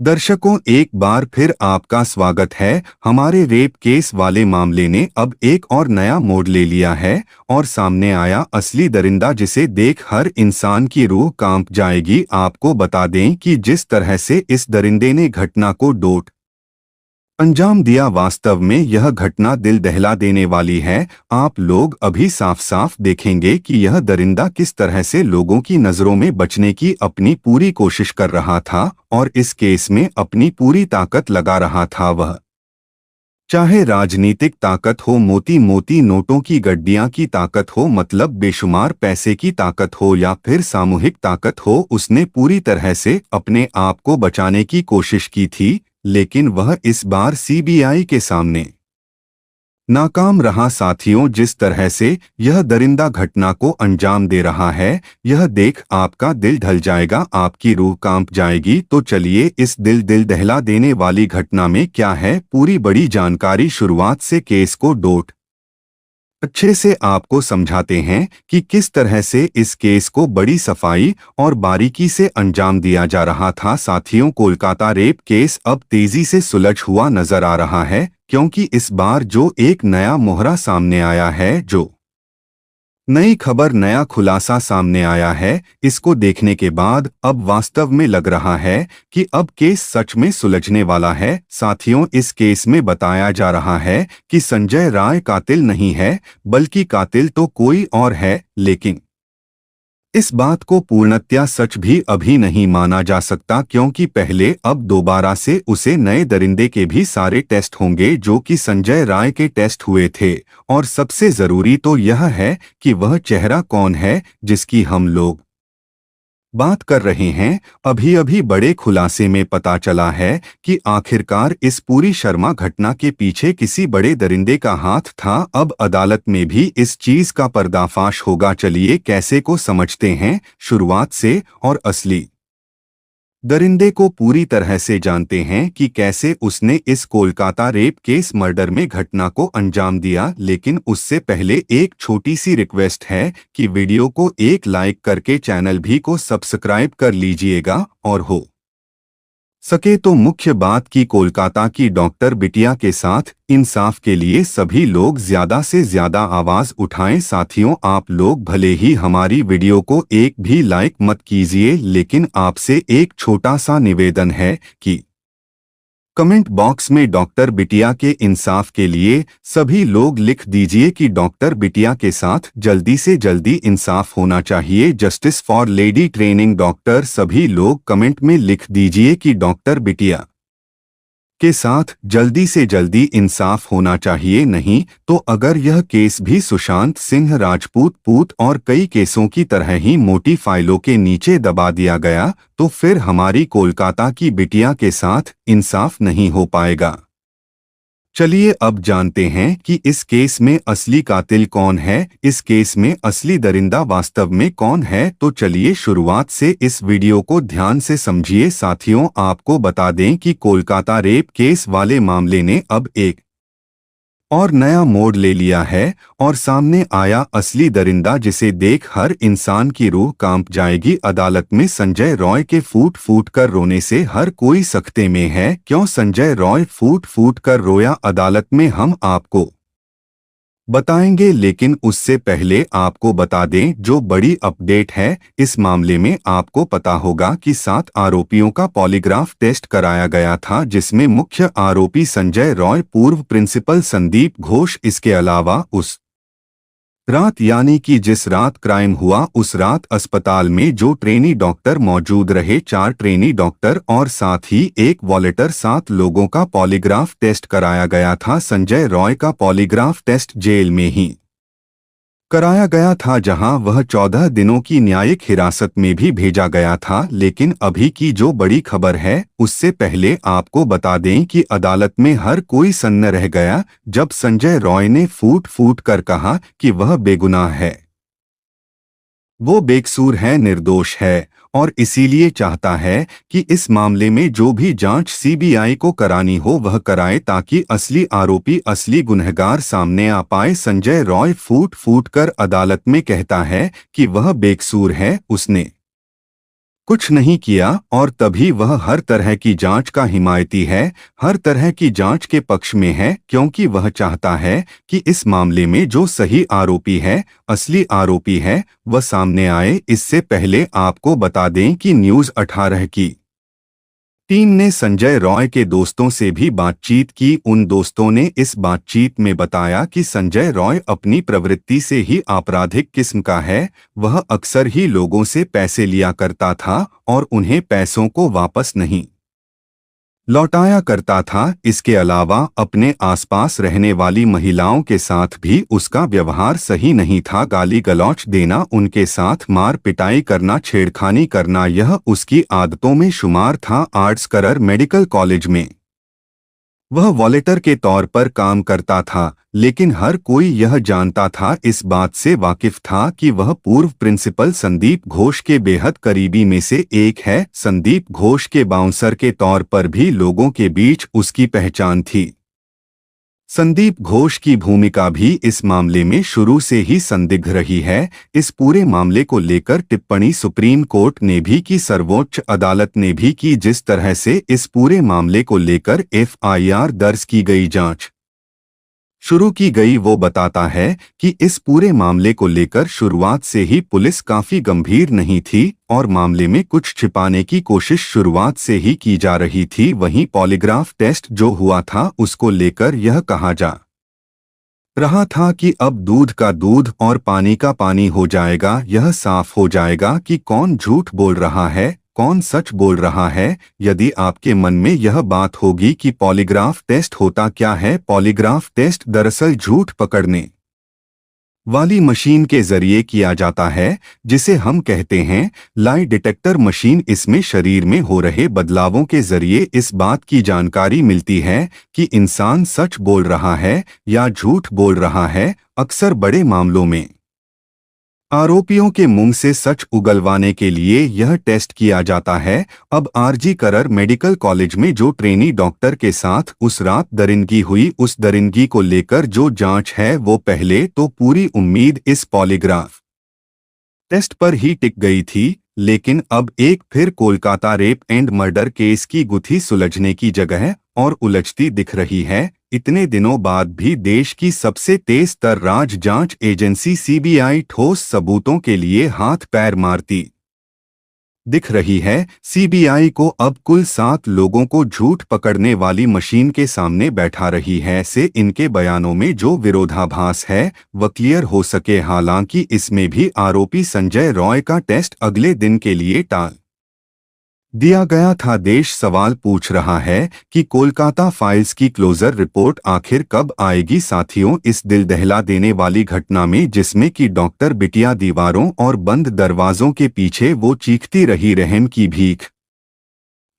दर्शकों, एक बार फिर आपका स्वागत है। हमारे रेप केस वाले मामले ने अब एक और नया मोड़ ले लिया है और सामने आया असली दरिंदा जिसे देख हर इंसान की रूह कांप जाएगी। आपको बता दें कि जिस तरह से इस दरिंदे ने घटना को डोट अंजाम दिया, वास्तव में यह घटना दिल दहला देने वाली है। आप लोग अभी साफ साफ देखेंगे कि यह दरिंदा किस तरह से लोगों की नज़रों में बचने की अपनी पूरी कोशिश कर रहा था और इस केस में अपनी पूरी ताकत लगा रहा था। वह चाहे राजनीतिक ताकत हो, मोती मोती नोटों की गड्डियां की ताकत हो, मतलब बेशुमार पैसे की ताकत हो, या फिर सामूहिक ताकत हो, उसने पूरी तरह से अपने आप को बचाने की कोशिश की थी। लेकिन वह इस बार सीबीआई के सामने नाकाम रहा। साथियों, जिस तरह से यह दरिंदा घटना को अंजाम दे रहा है, यह देख आपका दिल ढल जाएगा, आपकी रूह कांप जाएगी। तो चलिए इस दिल दहला देने वाली घटना में क्या है पूरी बड़ी जानकारी शुरुआत से केस को डोट अच्छे से आपको समझाते हैं कि किस तरह से इस केस को बड़ी सफाई और बारीकी से अंजाम दिया जा रहा था। साथियों, कोलकाता रेप केस अब तेजी से सुलझ हुआ नजर आ रहा है, क्योंकि इस बार जो एक नया मोहरा सामने आया है, जो नई खबर, नया खुलासा सामने आया है, इसको देखने के बाद अब वास्तव में लग रहा है कि अब केस सच में सुलझने वाला है। साथियों, इस केस में बताया जा रहा है कि संजय राय कातिल नहीं है, बल्कि कातिल तो कोई और है। लेकिन इस बात को पूर्णतया सच भी अभी नहीं माना जा सकता, क्योंकि पहले अब दोबारा से उसे नए दरिंदे के भी सारे टेस्ट होंगे जो कि संजय राय के टेस्ट हुए थे। और सबसे जरूरी तो यह है कि वह चेहरा कौन है जिसकी हम लोग बात कर रहे हैं। अभी अभी बड़े खुलासे में पता चला है कि आखिरकार इस पूरी शर्मा घटना के पीछे किसी बड़े दरिंदे का हाथ था। अब अदालत में भी इस चीज का पर्दाफाश होगा। चलिए कैसे को समझते हैं शुरुआत से और असली दरिंदे को पूरी तरह से जानते हैं कि कैसे उसने इस कोलकाता रेप केस मर्डर में घटना को अंजाम दिया। लेकिन उससे पहले एक छोटी सी रिक्वेस्ट है कि वीडियो को एक लाइक करके चैनल भी को सब्सक्राइब कर लीजिएगा, और हो सके तो मुख्य बात की कोलकाता की डॉक्टर बिटिया के साथ इंसाफ के लिए सभी लोग ज्यादा से ज्यादा आवाज उठाएं। साथियों, आप लोग भले ही हमारी वीडियो को एक भी लाइक मत कीजिए, लेकिन आपसे एक छोटा सा निवेदन है कि कमेंट बॉक्स में डॉक्टर बिटिया के इंसाफ के लिए सभी लोग लिख दीजिए कि डॉक्टर बिटिया के साथ जल्दी से जल्दी इंसाफ होना चाहिए। Justice for lady training doctor, सभी लोग कमेंट में लिख दीजिए कि डॉक्टर बिटिया के साथ जल्दी से जल्दी इंसाफ होना चाहिए। नहीं तो अगर यह केस भी सुशांत सिंह राजपूत पूत और कई केसों की तरह ही मोटी फाइलों के नीचे दबा दिया गया, तो फिर हमारी कोलकाता की बिटिया के साथ इंसाफ नहीं हो पाएगा। चलिए अब जानते हैं कि इस केस में असली कातिल कौन है, इस केस में असली दरिंदा वास्तव में कौन है। तो चलिए शुरुआत से इस वीडियो को ध्यान से समझिए। साथियों, आपको बता दें कि कोलकाता रेप केस वाले मामले ने अब एक और नया मोड़ ले लिया है और सामने आया असली दरिंदा जिसे देख हर इंसान की रूह कांप जाएगी। अदालत में संजय रॉय के फूट फूट कर रोने से हर कोई सख्ते में है। क्यों संजय रॉय फूट फूट कर रोया, अदालत में हम आपको बताएंगे। लेकिन उससे पहले आपको बता दें जो बड़ी अपडेट है इस मामले में। आपको पता होगा कि 7 आरोपियों का पॉलीग्राफ टेस्ट कराया गया था, जिसमें मुख्य आरोपी संजय रॉय, पूर्व प्रिंसिपल संदीप घोष, इसके अलावा उस रात यानी कि जिस रात क्राइम हुआ उस रात अस्पताल में जो ट्रेनी डॉक्टर मौजूद रहे, 4 ट्रेनी डॉक्टर और साथ ही एक वॉलेटर, 7 लोगों का पॉलीग्राफ टेस्ट कराया गया था। संजय रॉय का पॉलीग्राफ टेस्ट जेल में ही कराया गया था, जहां वह 14 दिनों की न्यायिक हिरासत में भी भेजा गया था। लेकिन अभी की जो बड़ी खबर है, उससे पहले आपको बता दें कि अदालत में हर कोई सन्न रह गया जब संजय रॉय ने फूट फूट कर कहा कि वह बेगुनाह है, वो बेकसूर है, निर्दोष है, और इसीलिए चाहता है कि इस मामले में जो भी जांच सीबीआई को करानी हो वह कराए, ताकि असली आरोपी, असली गुनहगार सामने आ पाए। संजय रॉय फूट फूट कर अदालत में कहता है कि वह बेकसूर है, उसने कुछ नहीं किया और तभी वह हर तरह की जांच का हिमायती है, हर तरह की जांच के पक्ष में है, क्योंकि वह चाहता है कि इस मामले में जो सही आरोपी है, असली आरोपी है, वह सामने आए। इससे पहले आपको बता दें कि न्यूज़ 18 की टीम ने संजय रॉय के दोस्तों से भी बातचीत की। उन दोस्तों ने इस बातचीत में बताया कि संजय रॉय अपनी प्रवृत्ति से ही आपराधिक किस्म का है। वह अक्सर ही लोगों से पैसे लिया करता था और उन्हें पैसों को वापस नहीं लौटाया करता था। इसके अलावा अपने आसपास रहने वाली महिलाओं के साथ भी उसका व्यवहार सही नहीं था। गाली गलौच देना, उनके साथ मार पिटाई करना, छेड़खानी करना, यह उसकी आदतों में शुमार था। आर्ट्स करर मेडिकल कॉलेज में वह वॉलेटर के तौर पर काम करता था, लेकिन हर कोई यह जानता था, इस बात से वाकिफ था कि वह पूर्व प्रिंसिपल संदीप घोष के बेहद करीबी में से एक है। संदीप घोष के बाउंसर के तौर पर भी लोगों के बीच उसकी पहचान थी। संदीप घोष की भूमिका भी इस मामले में शुरू से ही संदिग्ध रही है। इस पूरे मामले को लेकर टिप्पणी सुप्रीम कोर्ट ने भी की, सर्वोच्च अदालत ने भी की। जिस तरह से इस पूरे मामले को लेकर एफआईआर दर्ज की गई, जांच शुरू की गई, वो बताता है कि इस पूरे मामले को लेकर शुरुआत से ही पुलिस काफी गंभीर नहीं थी और मामले में कुछ छिपाने की कोशिश शुरुआत से ही की जा रही थी। वहीं पॉलीग्राफ टेस्ट जो हुआ था उसको लेकर यह कहा जा रहा था कि अब दूध का दूध और पानी का पानी हो जाएगा। यह साफ हो जाएगा कि कौन झूठ बोल रहा है, कौन सच बोल रहा है। यदि आपके मन में यह बात होगी कि पॉलीग्राफ टेस्ट होता क्या है, पॉलीग्राफ टेस्ट दरअसल झूठ पकड़ने वाली मशीन के जरिए किया जाता है, जिसे हम कहते हैं लाई डिटेक्टर मशीन। इसमें शरीर में हो रहे बदलावों के जरिए इस बात की जानकारी मिलती है कि इंसान सच बोल रहा है या झूठ बोल रहा है। अक्सर बड़े मामलों में आरोपियों के मुंह से सच उगलवाने के लिए यह टेस्ट किया जाता है। अब आरजी करर मेडिकल कॉलेज में जो ट्रेनी डॉक्टर के साथ उस रात दरिंदगी हुई, उस दरिंदगी को लेकर जो जांच है, वो पहले तो पूरी उम्मीद इस पॉलीग्राफ टेस्ट पर ही टिक गई थी, लेकिन अब एक फिर Kolkata rape and murder case की गुत्थी सुलझने की जगह और उलझती दिख रही है। इतने दिनों बाद भी देश की सबसे तेज तर राज जांच एजेंसी सीबीआई ठोस सबूतों के लिए हाथ पैर मारती दिख रही है। सीबीआई को अब कुल 7 लोगों को झूठ पकड़ने वाली मशीन के सामने बैठा रही है। से इनके बयानों में जो विरोधाभास है वह क्लियर हो सके। हालांकि इसमें भी आरोपी संजय रॉय का टेस्ट अगले दिन के लिए टाल दिया गया था। देश सवाल पूछ रहा है कि कोलकाता फाइल्स की क्लोजर रिपोर्ट आखिर कब आएगी। साथियों, इस दिल दहला देने वाली घटना में, जिसमें कि डॉक्टर बिटिया दीवारों और बंद दरवाजों के पीछे वो चीखती रही, रहम की भीख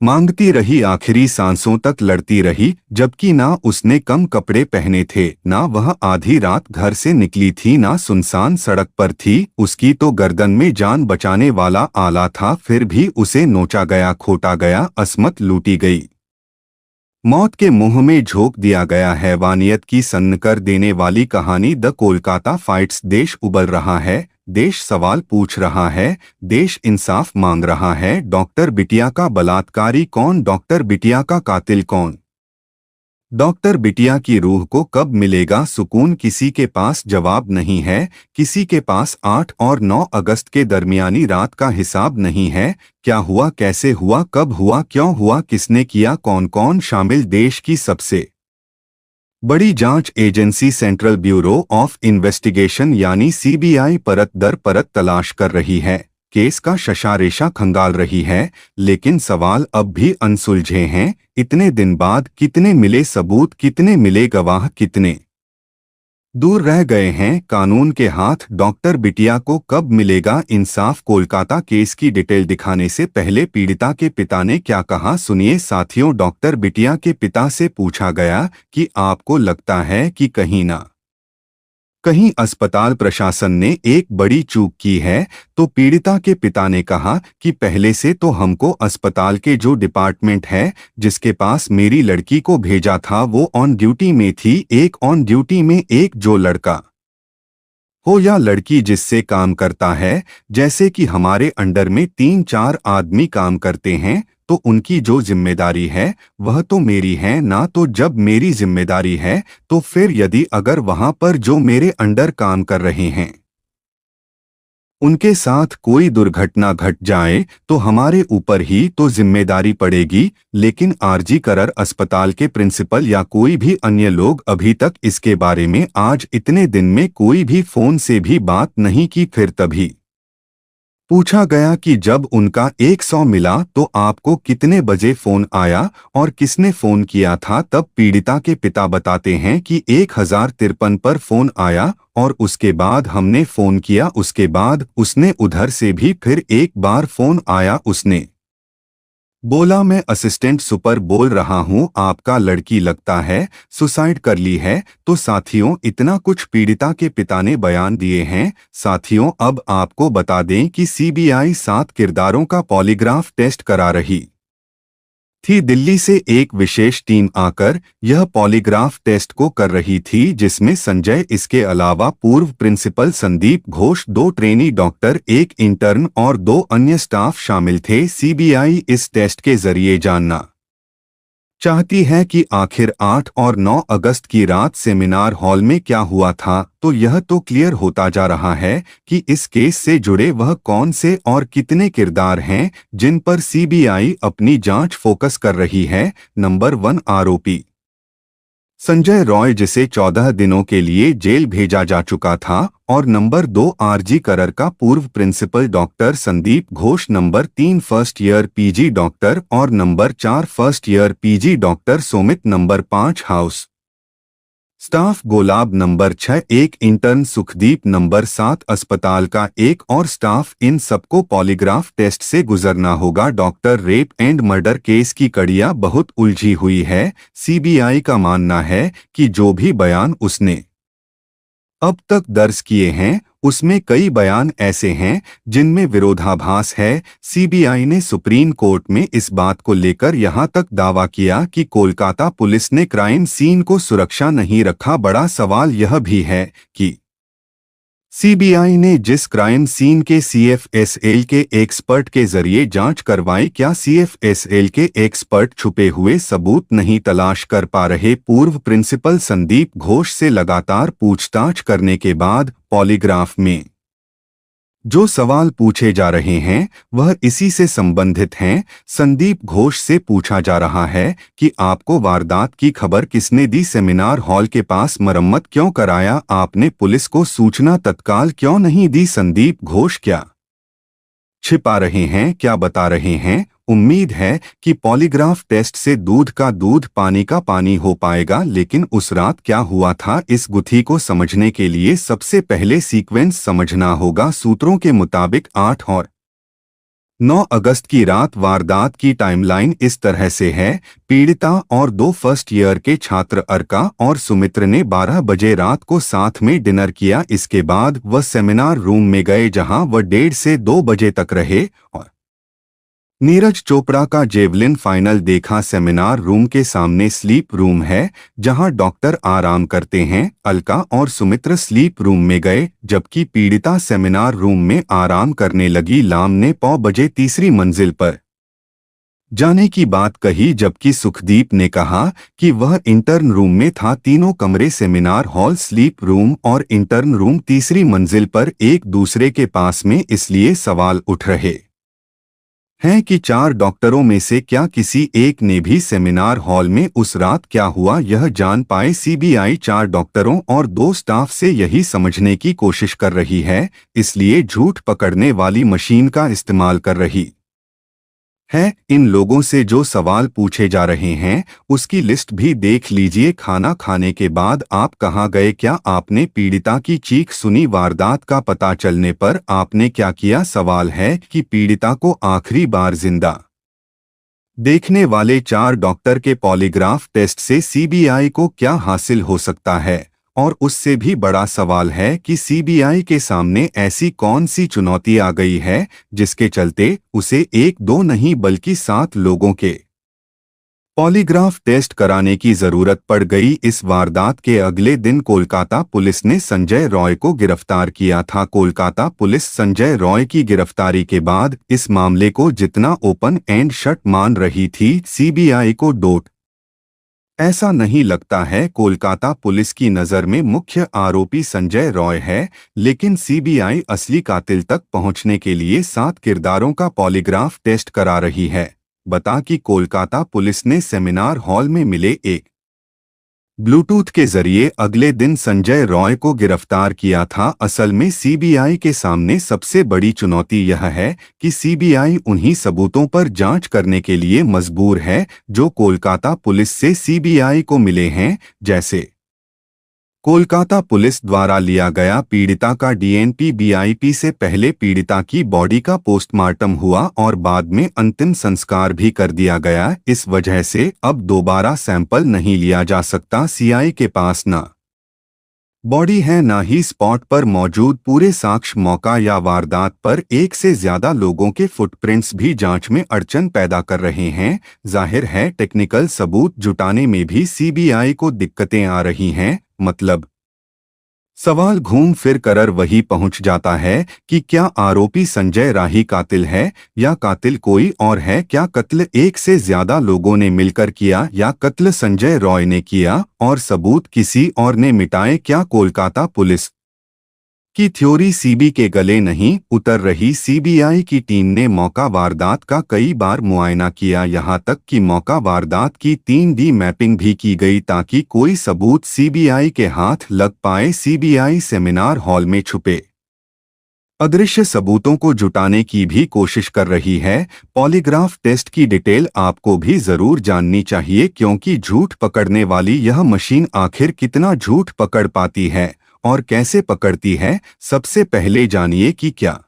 मांगती रही, आखिरी सांसों तक लड़ती रही, जबकि ना उसने कम कपड़े पहने थे, ना वह आधी रात घर से निकली थी, ना सुनसान सड़क पर थी। उसकी तो गर्दन में जान बचाने वाला आला था, फिर भी उसे नोचा गया, खोटा गया, असमत लूटी गई, मौत के मुंह में झोंक दिया गया। हैवानियत की सन्न कर देने वाली कहानी द कोलकाता फाइट्स। देश उबल रहा है, देश सवाल पूछ रहा है, देश इंसाफ मांग रहा है। डॉक्टर बिटिया का बलात्कारी कौन? डॉक्टर बिटिया का कातिल कौन? डॉक्टर बिटिया की रूह को कब मिलेगा सुकून? किसी के पास जवाब नहीं है। किसी के पास 8 और 9 अगस्त के दरमियानी रात का हिसाब नहीं है। क्या हुआ, कैसे हुआ, कब हुआ, क्यों हुआ, किसने किया, कौन कौन शामिल? देश की सबसे बड़ी जांच agency central bureau of investigation यानी सीबीआई परत दर परत तलाश कर रही है, केस का शशारेशा खंगाल रही है, लेकिन सवाल अब भी अनसुलझे हैं। इतने दिन बाद कितने मिले सबूत, कितने मिले गवाह, कितने दूर रह गए हैं कानून के हाथ? डॉक्टर बिटिया को कब मिलेगा इंसाफ? कोलकाता केस की डिटेल दिखाने से पहले पीड़िता के पिता ने क्या कहा, सुनिए साथियों। डॉक्टर बिटिया के पिता से पूछा गया कि आपको लगता है कि कहीं ना कहीं अस्पताल प्रशासन ने एक बड़ी चूक की है? तो पीड़िता के पिता ने कहा कि पहले से तो हमको अस्पताल के जो डिपार्टमेंट है जिसके पास मेरी लड़की को भेजा था वो ऑन ड्यूटी में थी। एक ऑन ड्यूटी में एक जो लड़का हो या लड़की जिससे काम करता है, जैसे कि हमारे अंडर में 3-4 आदमी काम करते हैं, तो उनकी जो जिम्मेदारी है वह तो मेरी है ना। तो जब मेरी जिम्मेदारी है तो फिर यदि अगर वहां पर जो मेरे अंडर काम कर रहे हैं उनके साथ कोई दुर्घटना घट जाए तो हमारे ऊपर ही तो जिम्मेदारी पड़ेगी। लेकिन आरजी करर अस्पताल के प्रिंसिपल या कोई भी अन्य लोग अभी तक इसके बारे में आज इतने दिन में कोई भी फोन से भी बात नहीं की। फिर तभी पूछा गया कि जब उनका 100 मिला तो आपको कितने बजे फोन आया और किसने फोन किया था। तब पीड़िता के पिता बताते हैं कि 1053 पर फोन आया और उसके बाद हमने फोन किया। उसके बाद उसने उधर से भी फिर एक बार फोन आया, उसने बोला मैं असिस्टेंट सुपर बोल रहा हूं, आपका लड़की लगता है सुसाइड कर ली है। तो साथियों, इतना कुछ पीड़िता के पिता ने बयान दिए हैं। साथियों, अब आपको बता दें कि सीबीआई 7 किरदारों का पॉलीग्राफ टेस्ट करा रही थी। दिल्ली से एक विशेष टीम आकर यह पॉलीग्राफ टेस्ट को कर रही थी, जिसमें संजय, इसके अलावा पूर्व principal Sandeep Ghosh, 2 trainee doctor, 1 intern और 2 अन्य स्टाफ शामिल थे। सीबीआई इस टेस्ट के जरिए जानना चाहती है कि आखिर 8 और 9 अगस्त की रात सेमिनार हॉल में क्या हुआ था। तो यह तो क्लियर होता जा रहा है कि इस केस से जुड़े वह कौन से और कितने किरदार हैं जिन पर सीबीआई अपनी जांच फोकस कर रही है। नंबर 1 आरोपी संजय रॉय, जिसे 14 दिनों के लिए जेल भेजा जा चुका था। और नंबर 2 आरजी करर का पूर्व principal doctor Sandip Ghosh. Number 3 first year PG doctor और number 4 first year PG doctor Somit. Number 5 house staff Gulab. Number 6 एक इंटर्न सुखदीप। नंबर 7 अस्पताल का एक और स्टाफ। इन सबको पॉलीग्राफ टेस्ट से गुजरना होगा। Doctor, rape and murder case की कड़ियां बहुत उलझी हुई है। सीबीआई का मानना है कि जो भी बयान उसने अब तक दर्ज किए हैं उसमें कई बयान ऐसे हैं जिनमें विरोधाभास है। सीबीआई ने सुप्रीम कोर्ट में इस बात को लेकर यहां तक दावा किया कि कोलकाता पुलिस ने क्राइम सीन को सुरक्षा नहीं रखा। बड़ा सवाल यह भी है कि सीबीआई ने जिस क्राइम सीन के सीएफएसएल के एक्सपर्ट के जरिए जांच करवाई, क्या सीएफएसएल के एक्सपर्ट छुपे हुए सबूत नहीं तलाश कर पा रहे। पूर्व प्रिंसिपल संदीप घोष से लगातार पूछताछ करने के बाद पॉलीग्राफ में जो सवाल पूछे जा रहे हैं वह इसी से संबंधित हैं। संदीप घोष से पूछा जा रहा है कि आपको वारदात की खबर किसने दी, सेमिनार हॉल के पास मरम्मत क्यों कराया, आपने पुलिस को सूचना तत्काल क्यों नहीं दी। संदीप घोष क्या छिपा रहे हैं, क्या बता रहे हैं। उम्मीद है कि पॉलीग्राफ टेस्ट से दूध का दूध पानी का पानी हो पाएगा। लेकिन उस रात क्या हुआ था, इस गुत्थी को समझने के लिए सबसे पहले सीक्वेंस समझना होगा। सूत्रों के मुताबिक 8 और 9 अगस्त की रात वारदात की टाइमलाइन इस तरह से है। पीड़िता और 2 फर्स्ट ईयर के छात्र अर्का और सुमित्र ने 12 बजे रात को साथ में डिनर किया। इसके बाद वह सेमिनार रूम में गए जहां वह 1:30 से 2 बजे तक रहे और नीरज चोपड़ा का जेवलिन फाइनल देखा। सेमिनार रूम के सामने स्लीप रूम है जहां डॉक्टर आराम करते हैं। अलका और सुमित्र स्लीप रूम में गए जबकि पीड़िता सेमिनार रूम में आराम करने लगी। लाम ने 9 बजे तीसरी मंजिल पर जाने की बात कही जबकि सुखदीप ने कहा कि वह इंटर्न रूम में था। तीनों कमरे सेमिनार हॉल, स्लीप रूम और इंटर्न रूम तीसरी मंजिल पर एक दूसरे के पास में। इसलिए सवाल उठ रहे हैं कि 4 डॉक्टरों में से क्या किसी एक ने भी सेमिनार हॉल में उस रात क्या हुआ यह जान पाए। सीबीआई 4 डॉक्टरों और 2 स्टाफ से यही समझने की कोशिश कर रही है, इसलिए झूठ पकड़ने वाली मशीन का इस्तेमाल कर रही है। इन लोगों से जो सवाल पूछे जा रहे हैं उसकी लिस्ट भी देख लीजिए। खाना खाने के बाद आप कहाँ गए, क्या आपने पीड़िता की चीख सुनी, वारदात का पता चलने पर आपने क्या किया। सवाल है कि पीड़िता को आखिरी बार जिंदा देखने वाले 4 डॉक्टर के पॉलीग्राफ टेस्ट से सीबीआई को क्या हासिल हो सकता है। और उससे भी बड़ा सवाल है कि सीबीआई के सामने ऐसी कौन सी चुनौती आ गई है जिसके चलते उसे 1-2 नहीं बल्कि 7 लोगों के पॉलीग्राफ टेस्ट कराने की जरूरत पड़ गई। इस वारदात के अगले दिन कोलकाता पुलिस ने संजय रॉय को गिरफ्तार किया था। कोलकाता पुलिस संजय रॉय की गिरफ्तारी के बाद इस मामले को जितना ओपन एंड शट मान रही थी, सीबीआई को डोट ऐसा नहीं लगता है। कोलकाता पुलिस की नज़र में मुख्य आरोपी संजय रॉय है, लेकिन सीबीआई असली कातिल तक पहुंचने के लिए 7 किरदारों का पॉलीग्राफ टेस्ट करा रही है। बता कि कोलकाता पुलिस ने सेमिनार हॉल में मिले एक ब्लूटूथ के जरिए अगले दिन संजय रॉय को गिरफ्तार किया था। असल में सीबीआई के सामने सबसे बड़ी चुनौती यह है कि सीबीआई उन्हीं सबूतों पर जांच करने के लिए मजबूर है जो कोलकाता पुलिस से सीबीआई को मिले हैं, जैसे कोलकाता पुलिस द्वारा लिया गया पीड़िता का डीएनपी। बीआईपी से पहले पीड़िता की बॉडी का पोस्टमार्टम हुआ और बाद में अंतिम संस्कार भी कर दिया गया। इस वजह से अब दोबारा सैंपल नहीं लिया जा सकता। सीआई के पास ना बॉडी है, ना ही स्पॉट पर मौजूद पूरे साक्ष्य। मौका या वारदात पर एक से ज्यादा लोगों के फुटप्रिंट्स भी जांच में अड़चन पैदा कर रहे हैं। जाहिर है टेक्निकल सबूत जुटाने में भी सीबीआई को दिक्कतें आ रही हैं। मतलब सवाल घूम फिर कर वही पहुंच जाता है कि क्या आरोपी संजय राही कातिल है या कातिल कोई और है? क्या कत्ल एक से ज्यादा लोगों ने मिलकर किया या कत्ल संजय रॉय ने किया और सबूत किसी और ने मिटाए? क्या कोलकाता पुलिस की थ्योरी सीबी के गले नहीं उतर रही? सीबीआई की टीम ने मौका वारदात का कई बार मुआयना किया, यहां तक कि मौका वारदात की 3D मैपिंग भी की गई ताकि कोई सबूत सीबीआई के हाथ लग पाए। सीबीआई सेमिनार हॉल में छुपे अदृश्य सबूतों को जुटाने की भी कोशिश कर रही है। पॉलीग्राफ टेस्ट की डिटेल आपको भी जरूर जाननी चाहिए, क्योंकि झूठ पकड़ने वाली यह मशीन आखिर कितना झूठ पकड़ पाती है और कैसे पकड़ती है। सबसे पहले जानिए कि क्या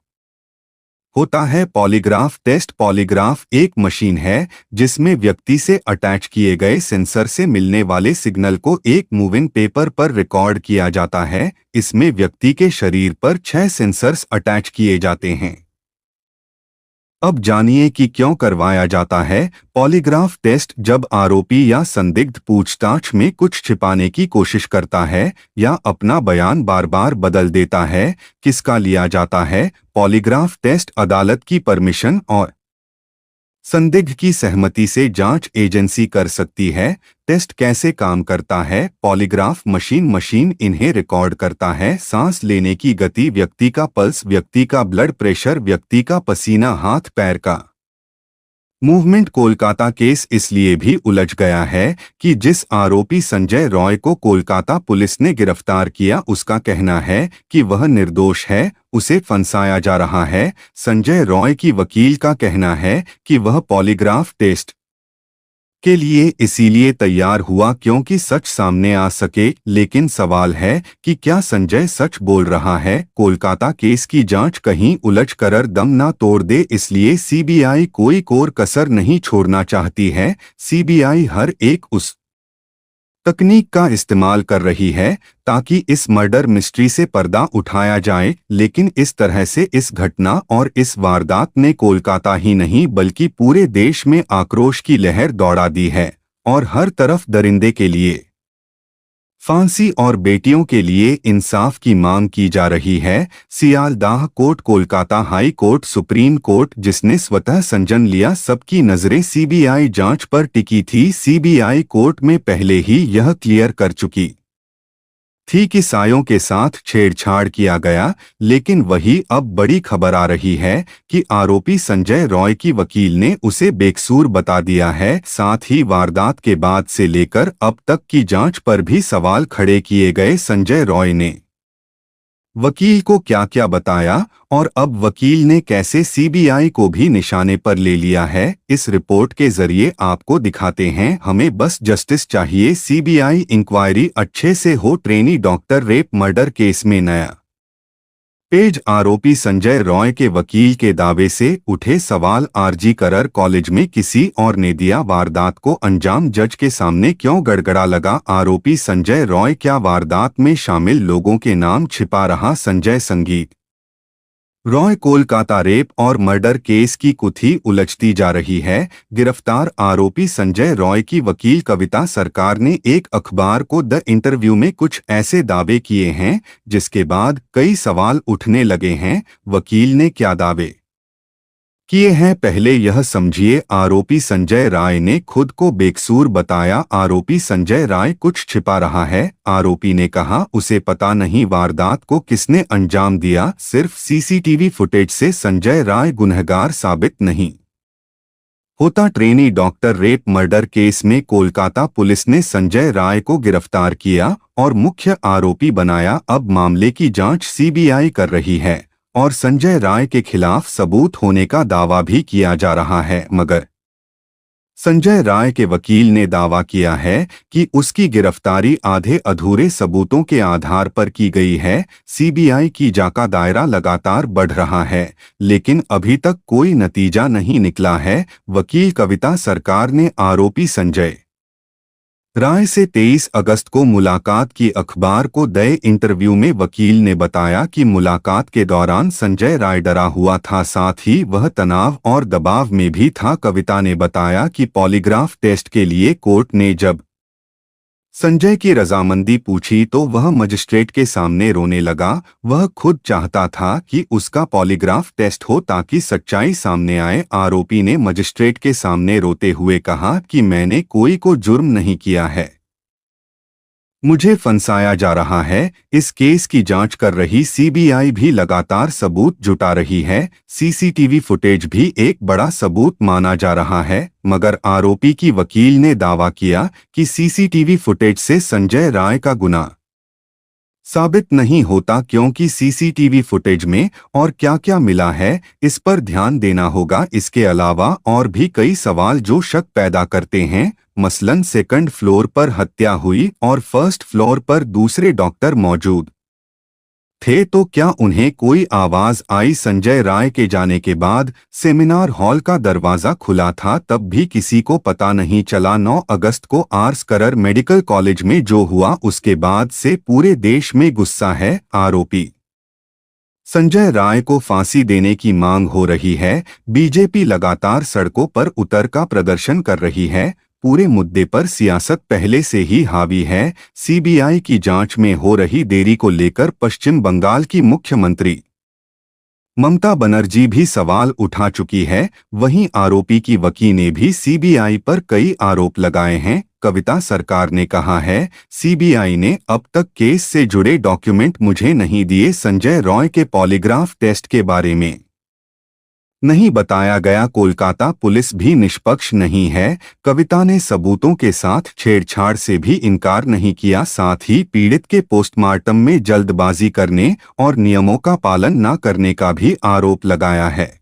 होता है पॉलीग्राफ टेस्ट। पॉलीग्राफ एक मशीन है जिसमें व्यक्ति से अटैच किए गए सेंसर से मिलने वाले सिग्नल को एक मूविंग पेपर पर रिकॉर्ड किया जाता है। इसमें व्यक्ति के शरीर पर 6 सेंसर्स अटैच किए जाते हैं। अब जानिए कि क्यों करवाया जाता है पॉलीग्राफ टेस्ट। जब आरोपी या संदिग्ध पूछताछ में कुछ छिपाने की कोशिश करता है या अपना बयान बार बार बदल देता है। किसका लिया जाता है पॉलीग्राफ टेस्ट? अदालत की परमिशन और संदिग्ध की सहमति से जांच एजेंसी कर सकती है। टेस्ट कैसे काम करता है? पॉलीग्राफ मशीन इन्हें रिकॉर्ड करता है। सांस लेने की गति, व्यक्ति का पल्स, व्यक्ति का ब्लड प्रेशर, व्यक्ति का पसीना, हाथ पैर का मूवमेंट। कोलकाता केस इसलिए भी उलझ गया है कि जिस आरोपी संजय रॉय को कोलकाता पुलिस ने गिरफ्तार किया उसका कहना है कि वह निर्दोष है, उसे फंसाया जा रहा है। संजय रॉय की वकील का कहना है कि वह पॉलीग्राफ टेस्ट के लिए इसीलिए तैयार हुआ क्योंकि सच सामने आ सके। लेकिन सवाल है कि क्या संजय सच बोल रहा है? कोलकाता केस की जांच कहीं उलझ कर दम ना तोड़ दे, इसलिए सीबीआई कोई कोर कसर नहीं छोड़ना चाहती है। सीबीआई हर एक उस तकनीक का इस्तेमाल कर रही है ताकि इस मर्डर मिस्ट्री से पर्दा उठाया जाए। लेकिन इस तरह से इस घटना और इस वारदात ने कोलकाता ही नहीं बल्कि पूरे देश में आक्रोश की लहर दौड़ा दी है और हर तरफ दरिंदे के लिए फांसी और बेटियों के लिए इंसाफ की मांग की जा रही है। Sealdah court, Kolkata high court, supreme court जिसने स्वतः संज्ञान लिया, सबकी नजरें सीबीआई जांच पर टिकी थी। सीबीआई कोर्ट में पहले ही यह क्लियर कर चुकी थी कि सायों के साथ छेड़छाड़ किया गया। लेकिन वही अब बड़ी खबर आ रही है कि आरोपी संजय रॉय की वकील ने उसे बेकसूर बता दिया है। साथ ही वारदात के बाद से लेकर अब तक की जांच पर भी सवाल खड़े किए गए। संजय रॉय ने वकील को क्या क्या बताया और अब वकील ने कैसे सीबीआई को भी निशाने पर ले लिया है, इस रिपोर्ट के जरिए आपको दिखाते हैं। हमें बस जस्टिस चाहिए। सीबीआई इंक्वायरी अच्छे से हो। Trainee doctor rape murder case में नया पेज। आरोपी संजय रॉय के वकील के दावे से उठे सवाल। आरजी कर कॉलेज में किसी और ने दिया वारदात को अंजाम, जज के सामने क्यों गड़गड़ा लगा आरोपी संजय रॉय? क्या वारदात में शामिल लोगों के नाम छिपा रहा? संजय संगीत रॉय कोलकाता रेप और मर्डर केस की कुथी उलझती जा रही है। गिरफ्तार आरोपी संजय रॉय की वकील कविता सरकार ने एक अखबार को द इंटरव्यू में कुछ ऐसे दावे किए हैं जिसके बाद कई सवाल उठने लगे हैं। वकील ने क्या दावे किए हैं, पहले यह समझिए। आरोपी संजय राय ने खुद को बेकसूर बताया। आरोपी संजय राय कुछ छिपा रहा है। आरोपी ने कहा उसे पता नहीं वारदात को किसने अंजाम दिया, सिर्फ सीसीटीवी फुटेज से संजय राय गुनहगार साबित नहीं होता। Trainee doctor rape murder case में कोलकाता पुलिस ने संजय राय को गिरफ्तार किया और मुख्य आरोपी बनाया। अब मामले की जांच सीबीआई कर रही है और संजय राय के खिलाफ सबूत होने का दावा भी किया जा रहा है, मगर संजय राय के वकील ने दावा किया है कि उसकी गिरफ्तारी आधे अधूरे सबूतों के आधार पर की गई है। सीबीआई की जांच का दायरा लगातार बढ़ रहा है, लेकिन अभी तक कोई नतीजा नहीं निकला है। वकील कविता सरकार ने आरोपी संजय राय से 23 अगस्त को मुलाकात की। अखबार को दए इंटरव्यू में वकील ने बताया कि मुलाकात के दौरान संजय राय डरा हुआ था, साथ ही वह तनाव और दबाव में भी था। कविता ने बताया कि पॉलीग्राफ टेस्ट के लिए कोर्ट ने जब संजय की रजामंदी पूछी तो वह मजिस्ट्रेट के सामने रोने लगा। वह खुद चाहता था कि उसका पॉलीग्राफ टेस्ट हो ताकि सच्चाई सामने आए। आरोपी ने मजिस्ट्रेट के सामने रोते हुए कहा कि मैंने कोई को जुर्म नहीं किया है, मुझे फंसाया जा रहा है। इस केस की जांच कर रही सीबीआई भी लगातार सबूत जुटा रही है। सीसीटीवी फुटेज भी एक बड़ा सबूत माना जा रहा है, मगर आरोपी की वकील ने दावा किया कि सीसीटीवी फुटेज से संजय राय का गुनाह साबित नहीं होता, क्योंकि सीसीटीवी फुटेज में और क्या-क्या मिला है इस पर ध्यान देना होगा। इसके अलावा और भी कई सवाल जो शक पैदा करते हैं, मसलन सेकंड फ्लोर पर हत्या हुई और फर्स्ट फ्लोर पर दूसरे डॉक्टर मौजूद थे, तो क्या उन्हें कोई आवाज आई? संजय राय के जाने के बाद सेमिनार हॉल का दरवाजा खुला था, तब भी किसी को पता नहीं चला। 9 अगस्त को आर्स करर मेडिकल कॉलेज में जो हुआ उसके बाद से पूरे देश में गुस्सा है। आरोपी संजय राय को फांसी देने की मांग हो रही है। बीजेपी लगातार सड़कों पर उतर का प्रदर्शन कर रही है। पूरे मुद्दे पर सियासत पहले से ही हावी है। सीबीआई की जांच में हो रही देरी को लेकर पश्चिम बंगाल की मुख्यमंत्री ममता बनर्जी भी सवाल उठा चुकी है। वहीं आरोपी की वकील ने भी सीबीआई पर कई आरोप लगाए हैं। कविता सरकार ने कहा है, सीबीआई ने अब तक केस से जुड़े डॉक्यूमेंट मुझे नहीं दिए। संजय रॉय के पॉलीग्राफ टेस्ट के बारे में नहीं बताया गया। कोलकाता पुलिस भी निष्पक्ष नहीं है। कविता ने सबूतों के साथ छेड़छाड़ से भी इनकार नहीं किया, साथ ही पीड़ित के पोस्टमार्टम में जल्दबाजी करने और नियमों का पालन न करने का भी आरोप लगाया है।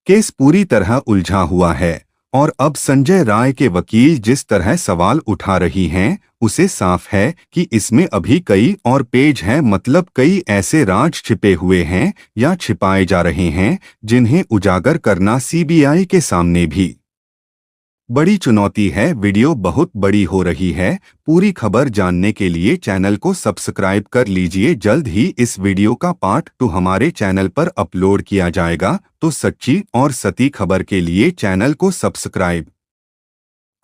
केस पूरी तरह उलझा हुआ है और अब संजय राय के वकील जिस तरह सवाल उठा रही हैं, उसे साफ है कि इसमें अभी कई और पेज हैं, मतलब कई ऐसे राज छिपे हुए हैं या छिपाए जा रहे हैं जिन्हें उजागर करना सीबीआई के सामने भी बड़ी चुनौती है। वीडियो बहुत बड़ी हो रही है। पूरी खबर जानने के लिए चैनल को सब्सक्राइब कर लीजिए। जल्द ही इस वीडियो का पार्ट 2 हमारे चैनल पर अपलोड किया जाएगा, तो सच्ची और सती खबर के लिए चैनल को सब्सक्राइब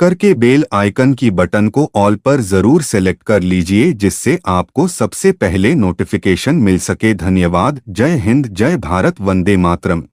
करके बेल आइकन की बटन को ऑल पर जरूर सेलेक्ट कर लीजिए, जिससे आपको सबसे पहले नोटिफिकेशन मिल सके। धन्यवाद। जय हिंद, जय भारत, वंदे मातरम।